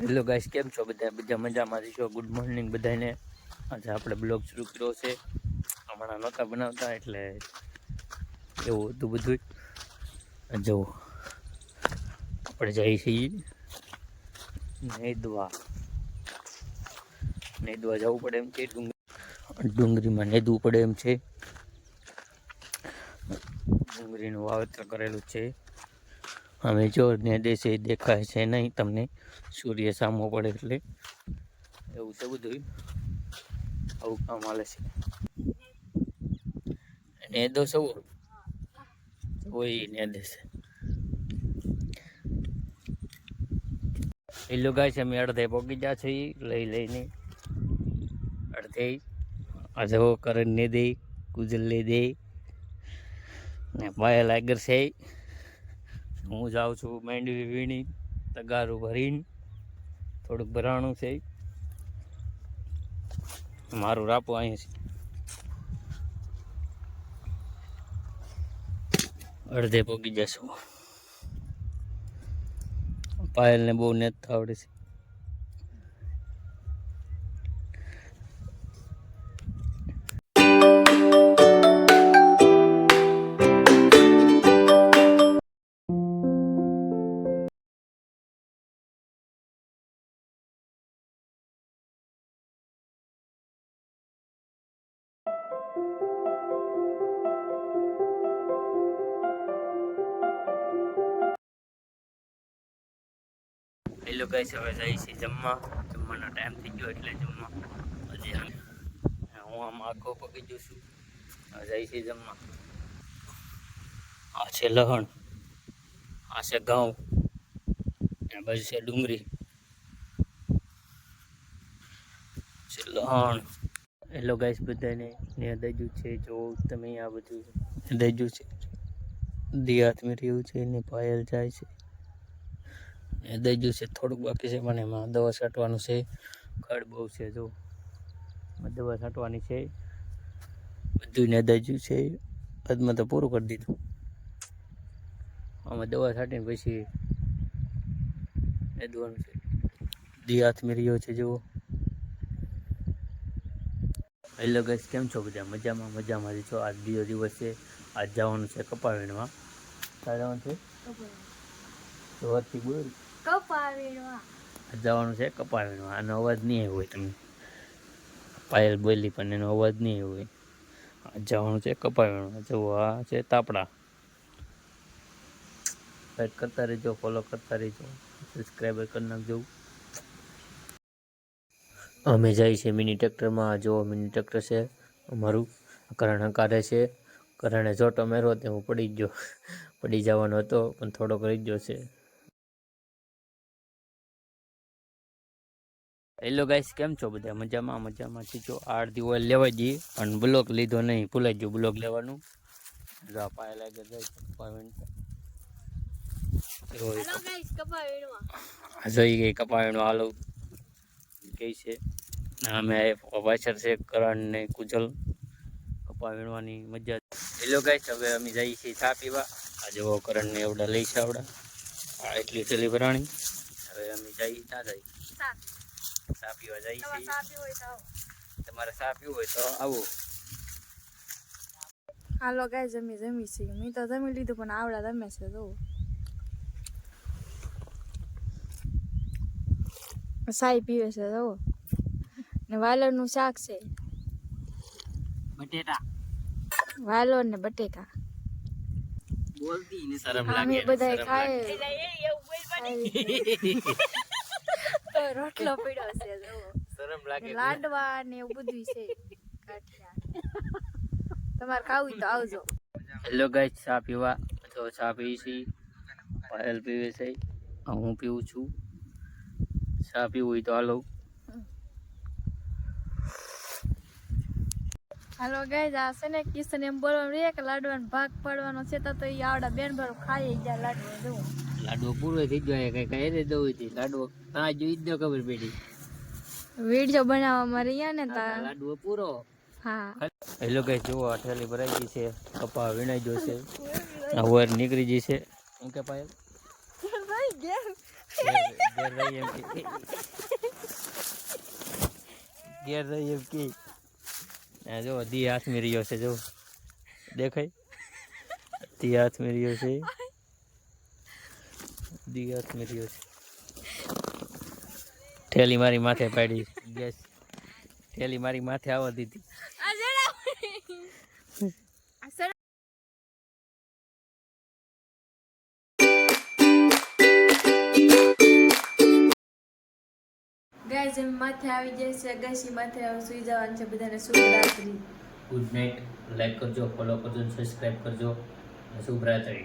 Hello guys, કેમ છો બધા મજામાં છો? ગુડ મોર્નિંગ બધાને. આજે આપણે બ્લોગ શરૂ કર્યો છે. હમણાં નહોતા બનાવતા એટલે એવું હતું બધું. જો આપણે જઈએ છીએ નેદવા જવું પડે એમ છે. ડુંગળીમાં નેદવું પડે એમ છે. ડુંગળીનું વાવેતર કરેલું છે. અમે જો નેદે છે દેખાય છે નહીં તમને, સૂર્ય સામો પડે એટલે એવું છે બધું. આવું કામ હાલે છે. નેદો સૌ કોઈ નેદે છે. હેલો ગાઈસ, અમે અડધે પોગી ગયા છીએ લઈને અડધે. આજે કરણ ને દે, કુજલ લે દે ને પાયલ આગળ છે. હું જાઉં છું માંડવી વીણી, તગારું ભરીને. થોડુંક ભરાણું છે. મારું રાપો અહીંયા છે. અડધે પોગી જશું. પાયલને બહુ નેતા આવડે છે. હેલો ગાઈસ, હવે જઈએ છીએ જમવાનો ટાઈમ થઈ ગયો એટલે જમવા. હજી હું આમ આખો પકી જઉં છું. હવે જઈએ છીએ જમવા. આ છે લહણ, આ છે ઘઉં, આ બાજુ છે ડુંગળી, છે લહણ. હેલો ગાઈસ બધાને, ને દજુ છે. જો તમે આ બધું દજુ છે, દિયાતમાં રહ્યું છે ને પાયલ જાય છે. દઈ છે થોડુંક બાકી છે, પણ એમાં દવા છાંટવાનું છે. ખડ બહુ છે, જો દવા છાંટવાની છે. બધું ને દઈ છે. આજમાં તો પૂરું કરી દીધું. આમાં દવા છાંટીને પછી દવાનું છે. દિયાતમાં રહ્યો છે જુઓ. હેલો ગાઈસ, કેમ છો બધા? મજામાં છો? આજ બીજો દિવસ છે. આજ જવાનું છે કપાવીણમાં. ક્યાં જવાનું છે? જોરથી બોલ. જવાનું છે કપાવીણમાં. આનો અવાજ નહીં આવ્યો હોય તમને. પાયલ બોલી પણ એનો અવાજ નહીં આવ્યો હોય. જવાનું છે કપાવીણમાં. જુઓ, આ છે તાપડા. લાઈક કરતા રહેજો, ફોલો કરતા રહેજો, સબસ્ક્રાઈબર કરી નાખજો. અમે જઈએ છીએ મિની ટ્રેક્ટરમાં. જો મિની ટ્રેક્ટર છે અમારું. કરણ હંકારે છે. કરણે જોટો મેરો તે હું પડી જવાનો હતો, પણ થોડોક રહી ગયો છે. હેલો ગાઈસ, કેમ છો બધા? મજામાં છો? અડધી ઓઇલ લેવા જઈએ પણ બ્લોક લીધો નહીં, ભૂલાઈ ગયો બ્લોક લેવાનું. પાય લાગે જાય જોઈ ગઈ કપાવીણું હાલો કઈ છે. અમે પાછળ છે કરણ ને કુજલ. કપા વીણવાની મજા. હેલો ગાઈસ, હવે અમે જઈએ છીએ ચા પીવા. આજે કરણ ને એવડા લઈ છે આવડા એટલી થેલી ભરાણી. હવે અમે જઈએ ત્યાં જઈએ ચા પીવા જઈએ છીએ. તમારે ચા પીવું હોય તો આવો. હાલો ગાઈસ, જમી છે. મેં તો જમી લીધું, પણ આવડા જમે છે. જો સાઈ પીવે છે. જો ને વાલોર નું શાક છે. બટેટા વાલોર ને બટેકા. બોલતી ને શરમ લાગે. બધા ખાય તો રોટલો પીડ્યો છે. જો શરમ લાગે. લાડવા ને એવું બધું છે. તમારે ખાવું તો આવજો. હેલો ગાઈસ, ચા પીવા તો ચા પીવી છે. પાયલ પીવે છે, હું પીવું છું. ચા પીવું હોય તો હાલો. હાલો ગાઈસ, આ છે ને કિશન એમ બોલવાનું રે કે લાડવાનો ભાગ પાડવાનો છે. તો એ આવડા બેન ભર ખાઈ ગયા લાડવો. જો લાડવો પૂરો થઈ ગયો. કઈ કઈ રે દઉં હતી લાડવો આ જોઈ જ ન ખબર પડી. વિડિયો બનાવવામાં રહ્યા ને તા લાડવો પૂરો. હા. હેલો ગાઈસ, જુઓ આ થેલી ભરાઈ ગઈ છે. કપા વીણાઈ ગયો છે. હવે નીકળી ગઈ છે. શું કે પાયલ? ઘેર ઘેર રહી એમ કે ઘેર રહી એમ કે આ જો દી હાથમાં રહ્યો છે જો દેખાય દી હાથમાં રહ્યો છે દી હાથમાં રહ્યો છે ઠેલી મારી માથે પાડી ગેસ ઠેલી મારી માથે આવવા દીધી ગાઈઝ એમ માથે આવી જાય છે અગાસી માથે હવે સુઈ જવાનું છે બધાને શુભ રાત્રિ ગુડ નાઇટ લાઈક કરજો ફોલો કરજો સબસ્ક્રાઈબ કરજો શુભ રાત્રિ